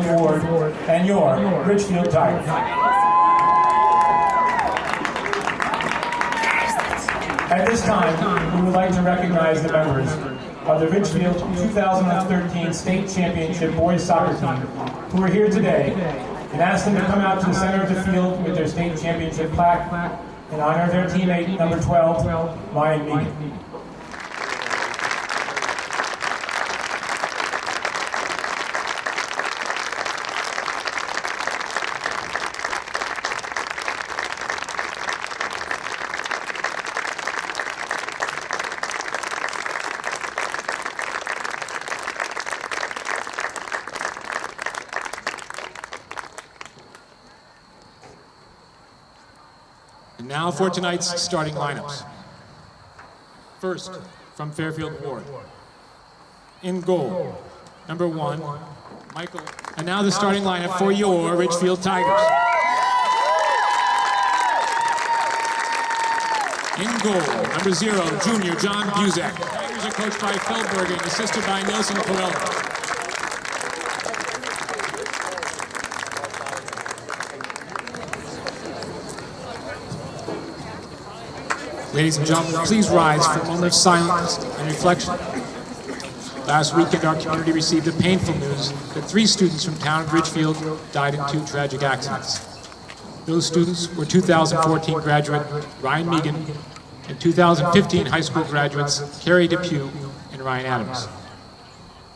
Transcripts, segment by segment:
Award, and your Richfield Tigers. At this time, we would like to recognize the members of the Richfield 2013 State Championship Boys Soccer Team who are here today, and ask them to come out to the center of the field with their state championship plaque in honor of their teammate, number 12, Ryan Meegan. And now for tonight's starting lineups. First, from Fairfield Ward. In goal, number 1, Michael. And now the starting lineup for your Richfield Tigers. In goal, number 0, junior John Buzek. Tigers are coached by Feldberg and assisted by Nelson Corella. Ladies and gentlemen, please rise for a moment of silence and reflection. Last weekend, our community received the painful news that 3 students from town of Richfield died in 2 tragic accidents. Those students were 2014 graduate Ryan Meegan and 2015 high school graduates Carrie Depew and Ryan Adams.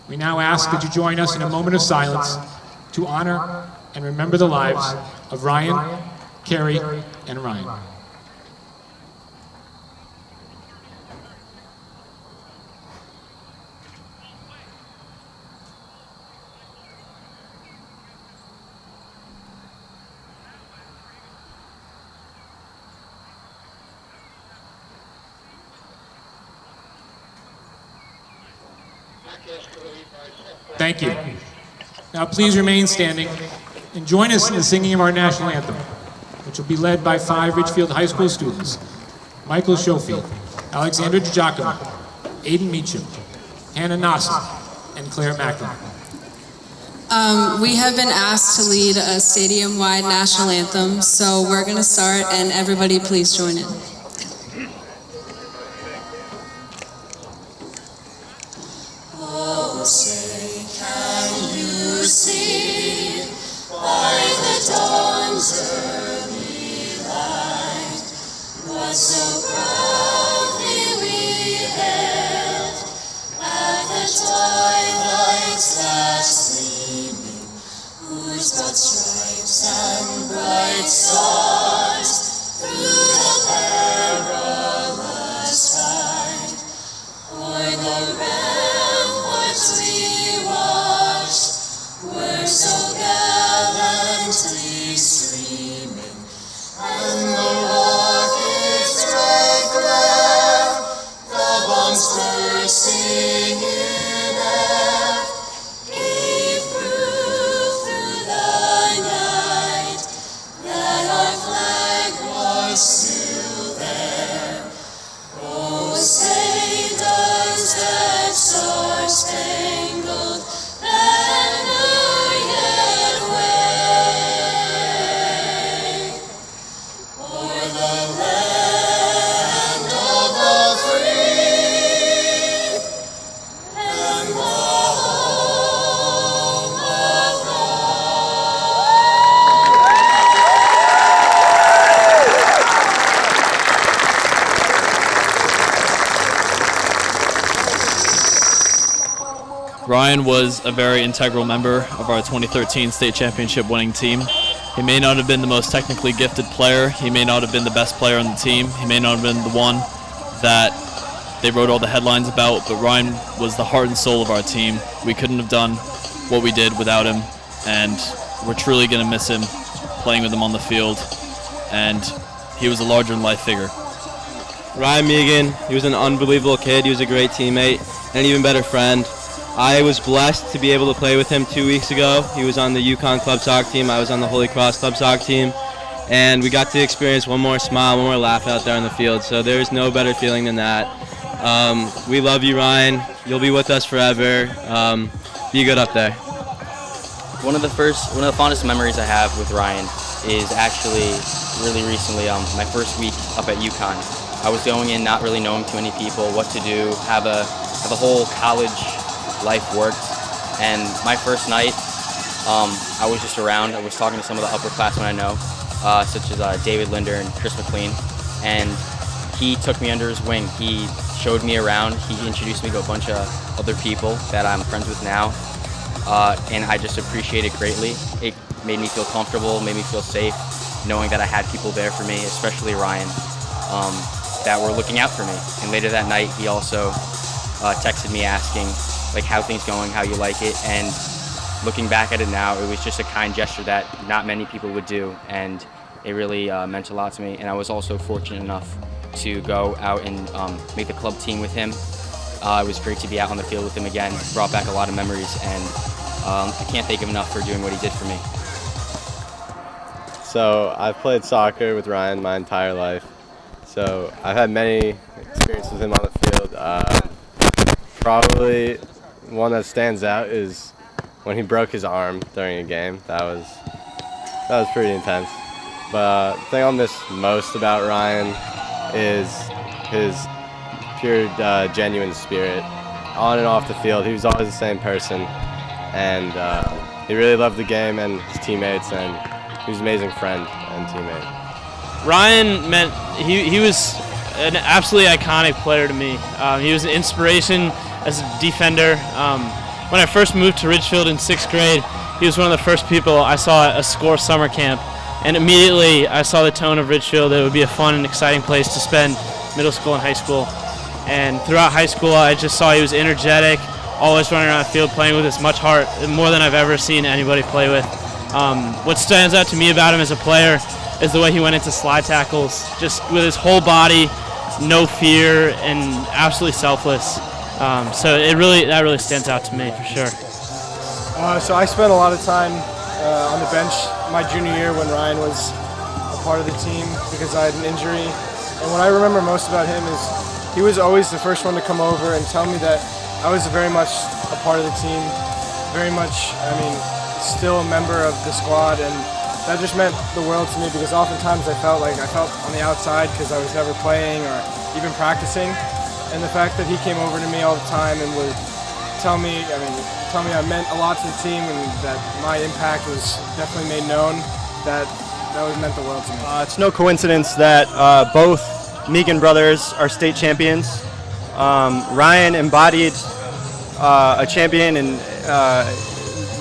We now ask that you join us in a moment of silence to honor and remember the lives of Ryan, Carrie, and Ryan. Thank you. Now please remain standing and join us in the singing of our national anthem, which will be led by 5 Richfield High School students: Michael Schofield, Alexander DiGiacomo, Aiden Meacham, Hannah Nasser, and Claire Macklin. We have been asked to lead a stadium-wide national anthem, so we're going to start, and everybody please join in. Oh, say, can you see by the dawn's early light what so proudly we hailed at the twilight's last gleaming, whose broad stripes and bright stars through the perilous fight o'er the ramparts we watched were so gallantly streaming, and the rocket's red glare, the bombs bursting in air, gave proof through the night that our flag was still there. Oh, say does that star-spangled banner yet wave o'er the land of the free and the home of all? Ryan was a very integral member of our 2013 state championship winning team. He may not have been the most technically gifted player, he may not have been the best player on the team, he may not have been the one that they wrote all the headlines about, but Ryan was the heart and soul of our team. We couldn't have done what we did without him, and we're truly going to miss him playing with him on the field, and he was a larger-than-life figure. Ryan Meegan, he was an unbelievable kid, he was a great teammate, and an even better friend. I was blessed to be able to play with him 2 weeks ago. He was on the Yukon Club Soccer team, I was on the Holy Cross Club Soccer team, and we got to experience one more smile, one more laugh out there on the field, so there's no better feeling than that. We love you, Ryan. You'll be with us forever. Be good up there. One of the fondest memories I have with Ryan is actually really recently, my first week up at UConn. I was going in not really knowing too many people, what to do, how the whole college life worked. And my first night, I was just around. I was talking to some of the upperclassmen I know, such as David Linder and Chris McLean, and he took me under his wing. He showed me around. He introduced me to a bunch of other people that I'm friends with now, and I just appreciate it greatly. It made me feel comfortable, made me feel safe, knowing that I had people there for me, especially Ryan, that were looking out for me. And later that night, he also texted me asking, like, how things going, how you like it, and looking back at it now, it was just a kind gesture that not many people would do, and it really meant a lot to me. And I was also fortunate enough to go out and make the club team with him. It was great to be out on the field with him again. Brought back a lot of memories, and I can't thank him enough for doing what he did for me. So I've played soccer with Ryan my entire life. So I've had many experiences with him on the field. Probably one that stands out is when he broke his arm during a game. That was pretty intense. But the thing I'll miss most about Ryan is his pure, genuine spirit. On and off the field, he was always the same person, and he really loved the game and his teammates, and he was an amazing friend and teammate. Ryan he was an absolutely iconic player to me. He was an inspiration as a defender. When I first moved to Ridgefield in 6th grade, he was one of the first people I saw at a SCORE summer camp. And immediately I saw the tone of Ridgefield. It would be a fun and exciting place to spend middle school and high school. And throughout high school, I just saw he was energetic, always running around the field playing with as much heart, more than I've ever seen anybody play with. What stands out to me about him as a player is the way he went into slide tackles, just with his whole body, no fear, and absolutely selfless. So that really stands out to me for sure. So I spent a lot of time on the bench my junior year when Ryan was a part of the team because I had an injury. And what I remember most about him is he was always the first one to come over and tell me that I was very much a part of the team, very much, still a member of the squad, and that just meant the world to me because oftentimes I felt on the outside because I was never playing or even practicing. And the fact that he came over to me all the time and would tell me I meant a lot to the team and that my impact was definitely made known, that meant the world to me. It's no coincidence that both Meegan brothers are state champions. Ryan embodied a champion, and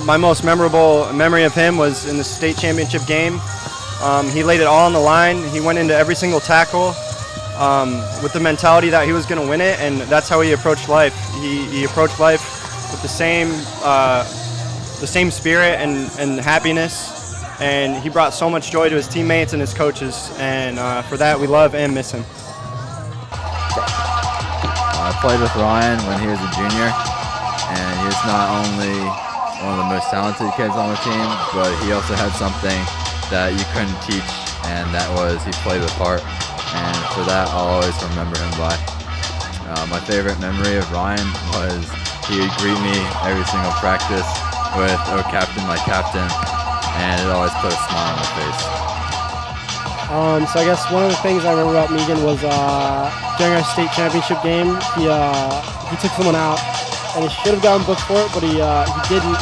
my most memorable memory of him was in the state championship game. He laid it all on the line. He went into every single tackle with the mentality that he was going to win it, and that's how he approached life. He approached life with the same spirit and happiness, and he brought so much joy to his teammates and his coaches, and for that we love and miss him. I played with Ryan when he was a junior, and he was not only one of the most talented kids on the team, but he also had something that you couldn't teach, and that was he played with heart, and for that I'll always remember him by. My favorite memory of Ryan was he would greet me every single practice with, "Oh, Captain, my captain," and it always put a smile on my face. So I guess one of the things I remember about Meegan was during our state championship game, he took someone out, and he should have gotten booked for it, but he didn't.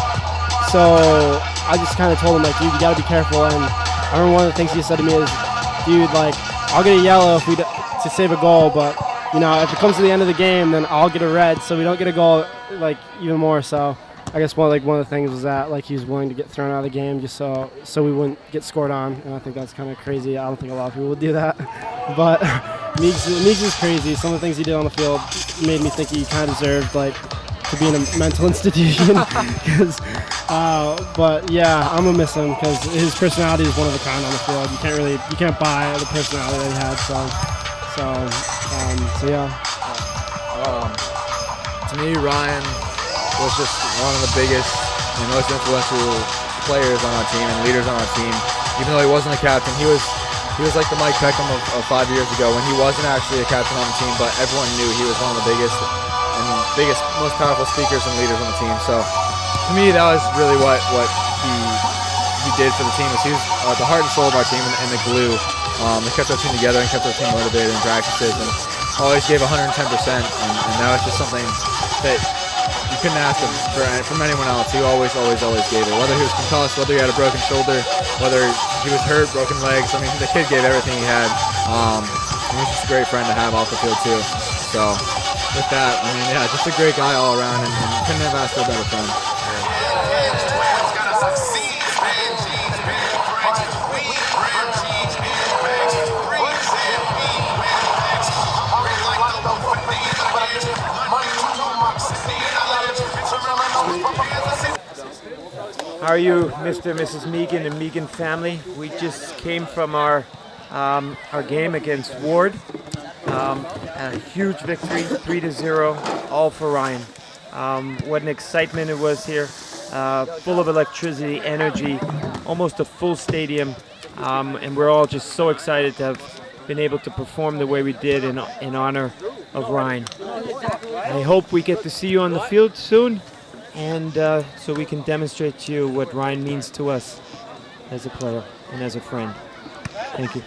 So I just kind of told him, dude, you got to be careful. And I remember one of the things he said to me is, dude, I'll get a yellow to save a goal, but if it comes to the end of the game, then I'll get a red, so we don't get a goal even more. So I guess one of the things was that he was willing to get thrown out of the game just so we wouldn't get scored on, and I think that's kind of crazy. I don't think a lot of people would do that, but Meegs is crazy. Some of the things he did on the field made me think he kind of deserved to be in a mental institution. But yeah, I'm gonna miss him because his personality is one of a kind on the field. You can't buy the personality that he had. So yeah. To me, Ryan was just one of the biggest and most influential players on our team and leaders on our team. Even though he wasn't a captain, he was like the Mike Peckham of 5 years ago when he wasn't actually a captain on the team, but everyone knew he was one of the biggest, most powerful speakers and leaders on the team. So to me, that was really what he did for the team is he was the heart and soul of our team and the glue that kept our team together and kept our team motivated in practices and always gave 110%. And that was just something that you couldn't ask him from anyone else. He always gave it. Whether he was concussed, whether he had a broken shoulder, whether he was hurt, broken legs. I mean, the kid gave everything he had. He was just a great friend to have off the field too. So with that, I mean, yeah, just a great guy all around, and couldn't have asked for a better friend. How are you, Mr. and Mrs. Meegan and Meegan family? We just came from our game against Ward. A huge victory, 3-0, all for Ryan. What an excitement it was here, full of electricity, energy, almost a full stadium, and we're all just so excited to have been able to perform the way we did in honor of Ryan. I hope we get to see you on the field soon, and so we can demonstrate to you what Ryan means to us as a player and as a friend. Thank you.